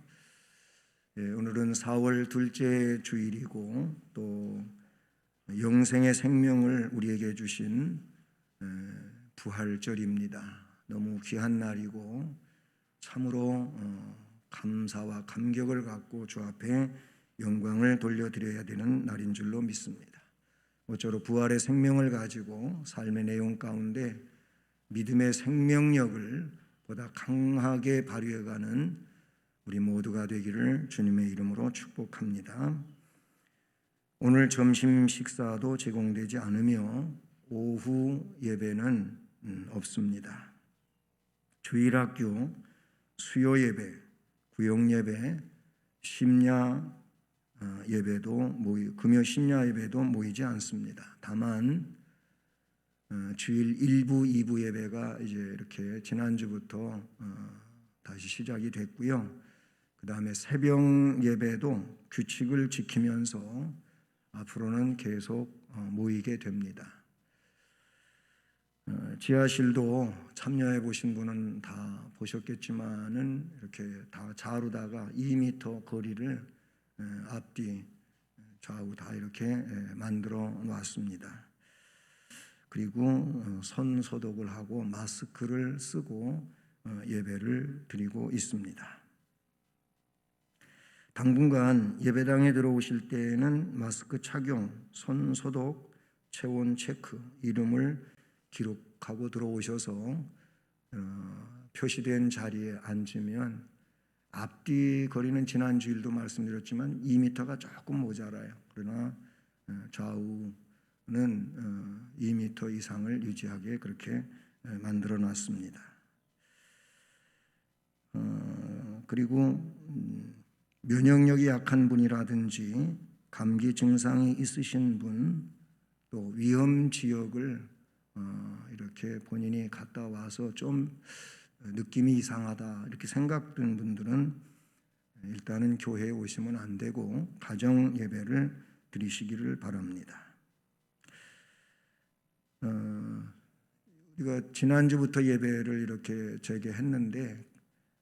오늘은 4월 둘째 주일이고 또 영생의 생명을 우리에게 주신 부활절입니다. 너무 귀한 날이고 참으로 감사와 감격을 갖고 주 앞에 영광을 돌려드려야 되는 날인 줄로 믿습니다. 모쪼록 부활의 생명을 가지고 삶의 내용 가운데 믿음의 생명력을 보다 강하게 발휘해가는 우리 모두가 되기를 주님의 이름으로 축복합니다. 오늘 점심 식사도 제공되지 않으며 오후 예배는 없습니다. 주일학교 수요 예배, 구역 예배, 심야 예배도 금요 심야 예배도 모이지 않습니다. 다만 주일 1부, 2부 예배가 이제 이렇게 지난주부터 다시 시작이 됐고요. 그 다음에 새벽 예배도 규칙을 지키면서 앞으로는 계속 모이게 됩니다. 지하실도 참여해 보신 분은 다 보셨겠지만은 이렇게 다 자루다가 2m 거리를 앞뒤 좌우 다 이렇게 만들어 놨습니다. 그리고 손 소독을 하고 마스크를 쓰고 예배를 드리고 있습니다. 당분간 예배당에 들어오실 때에는 마스크 착용, 손 소독, 체온 체크, 이름을 기록하고 들어오셔서 표시된 자리에 앉으면 앞뒤 거리는 지난 주일도 말씀드렸지만 2m가 조금 모자라요. 그러나 좌우는 2m 이상을 유지하게 그렇게 만들어 놨습니다. 그리고 면역력이 약한 분이라든지 감기 증상이 있으신 분, 또 위험 지역을 이렇게 본인이 갔다 와서 좀 느낌이 이상하다 이렇게 생각된 분들은 일단은 교회에 오시면 안 되고 가정 예배를 드리시기를 바랍니다. 우리가 지난주부터 예배를 이렇게 재개했는데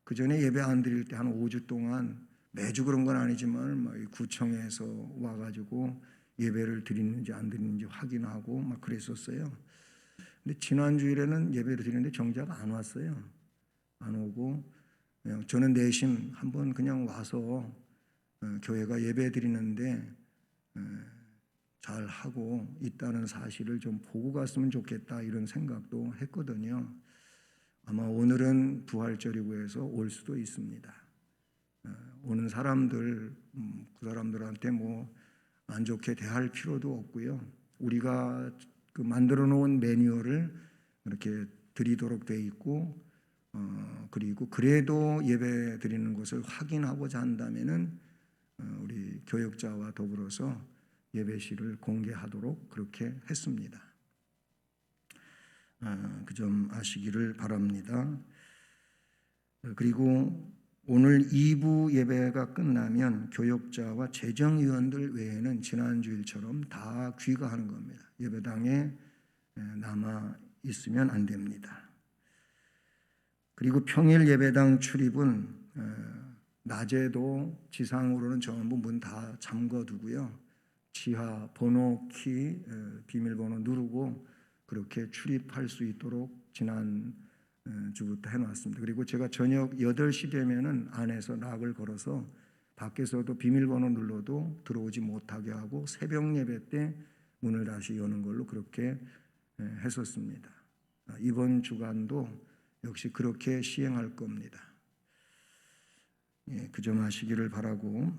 그 전에 예배 안 드릴 때 한 5주 동안 매주 그런 건 아니지만 막 구청에서 와가지고 예배를 드리는지 안 드리는지 확인하고 막 그랬었어요. 근데 지난 주일에는 예배를 드리는데 정작 안 왔어요. 안 오고 그냥 저는 내심 한번 그냥 와서 교회가 예배 드리는데 잘 하고 있다는 사실을 좀 보고 갔으면 좋겠다 이런 생각도 했거든요. 아마 오늘은 부활절이고 해서 올 수도 있습니다. 오는 사람들 그 사람들한테 뭐 안 좋게 대할 필요도 없고요. 우리가 그 만들어 놓은 매뉴얼을 이렇게 드리도록 돼 있고 그리고 그래도 예배 드리는 것을 확인하고자 한다면은 우리 교역자와 더불어서 예배실을 공개하도록 그렇게 했습니다. 그 점 아시기를 바랍니다. 그리고 오늘 2부 예배가 끝나면 교역자와 재정위원들 외에는 지난 주일처럼 다 귀가하는 겁니다. 예배당에 남아 있으면 안 됩니다. 그리고 평일 예배당 출입은 낮에도 지상으로는 전부 문 다 잠궈두고요. 지하 번호 키 비밀번호 누르고 그렇게 출입할 수 있도록 지난 주부터 해놨습니다. 그리고 제가 저녁 8시 되면은 안에서 락을 걸어서 밖에서도 비밀번호 눌러도 들어오지 못하게 하고 새벽 예배 때 문을 다시 여는 걸로 그렇게 했었습니다. 이번 주간도 역시 그렇게 시행할 겁니다. 그 점 아시기를 바라고,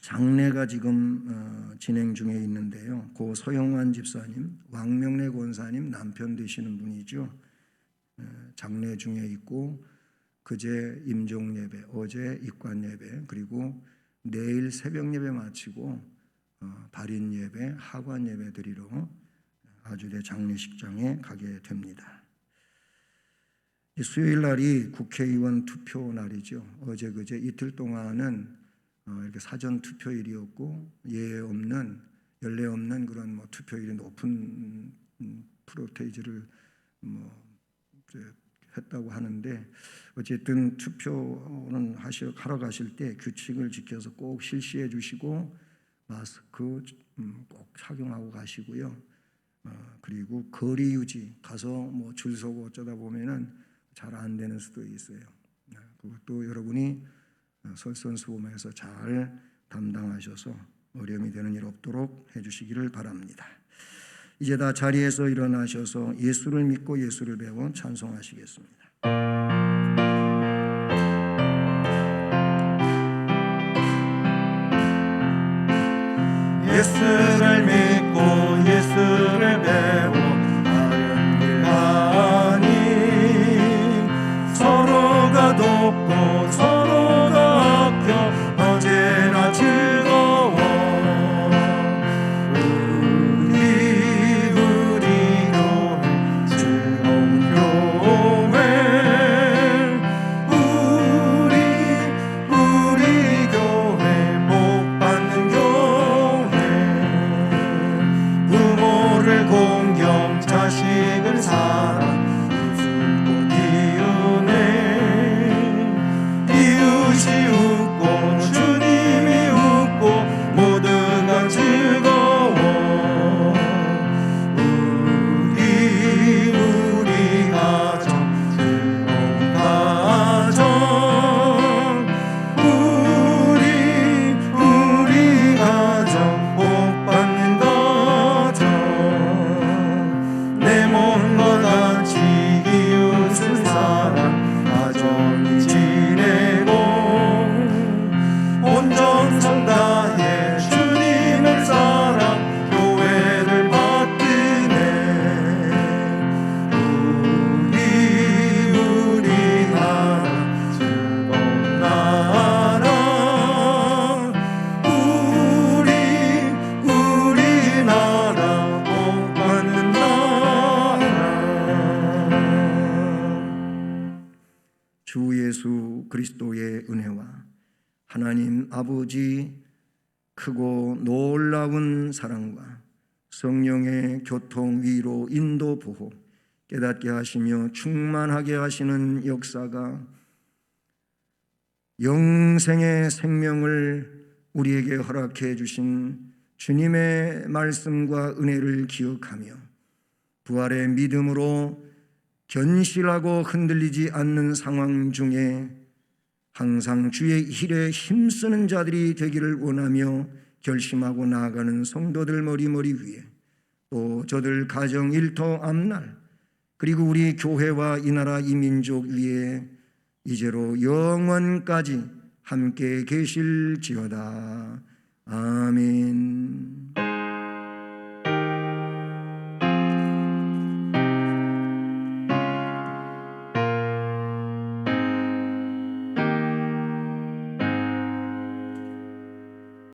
장례가 지금 진행 중에 있는데요. 고 서영환 집사님, 왕명래 권사님 남편 되시는 분이죠. 장례 중에 있고 그제 임종 예배, 어제 입관 예배, 그리고 내일 새벽 예배 마치고 발인 예배, 하관 예배 드리러 아주대 장례식장에 가게 됩니다. 수요일 날이 국회의원 투표 날이죠. 어제 그제 이틀 동안은 이렇게 사전 투표일이었고 연례 없는 그런 투표일이 높은 프로테이지를 했다고 하는데, 어쨌든 투표는 하러 가실 때 규칙을 지켜서 꼭 실시해 주시고 마스크 꼭 착용하고 가시고요. 그리고 거리 유지, 가서 줄 서고 어쩌다 보면은 잘 안 되는 수도 있어요. 그것도 여러분이 솔선수범해서 잘 담당하셔서 어려움이 되는 일 없도록 해주시기를 바랍니다. 이제 다 자리에서 일어나셔서 예수를 믿고 예수를 배워 찬송하시겠습니다. 예수를 믿고 예수를 배워 바른 길 가니 서로가 돕고 서로가 아껴 언제나 즐거워. 우리 교회 즐거운 교회, 우리 교회 복 받는 교회, 부모를 공경 자식을 사랑 웃음꽃 피우네. 이웃이 웃고 주님이 웃고 모두가 즐거워. 우리 가정 즐거운 가정, 우리 가정 복 받는 가정, 내 몸과 같이 이웃을 사랑 가정이 지내고 온 정성 다해 주님을 사랑 교회를 받드네. 우리 나라 즐거운 나라, 우리 나라 복 받는 나라. 주 예수 그리스도의 은혜와 하나님 아버지 크고 놀라운 사랑과 성령의 교통, 위로, 인도, 보호, 깨닫게 하시며 충만하게 하시는 역사가 영생의 생명을 우리에게 허락해 주신 주님의 말씀과 은혜를 기억하며 부활의 믿음으로 견실하고 흔들리지 않는 상황 중에 항상 주의 일에 힘쓰는 자들이 되기를 원하며 결심하고 나아가는 성도들 머리 위에, 또 저들 가정 일터 앞날, 그리고 우리 교회와 이 나라 이 민족 위에 이제로 영원까지 함께 계실지어다. 아멘.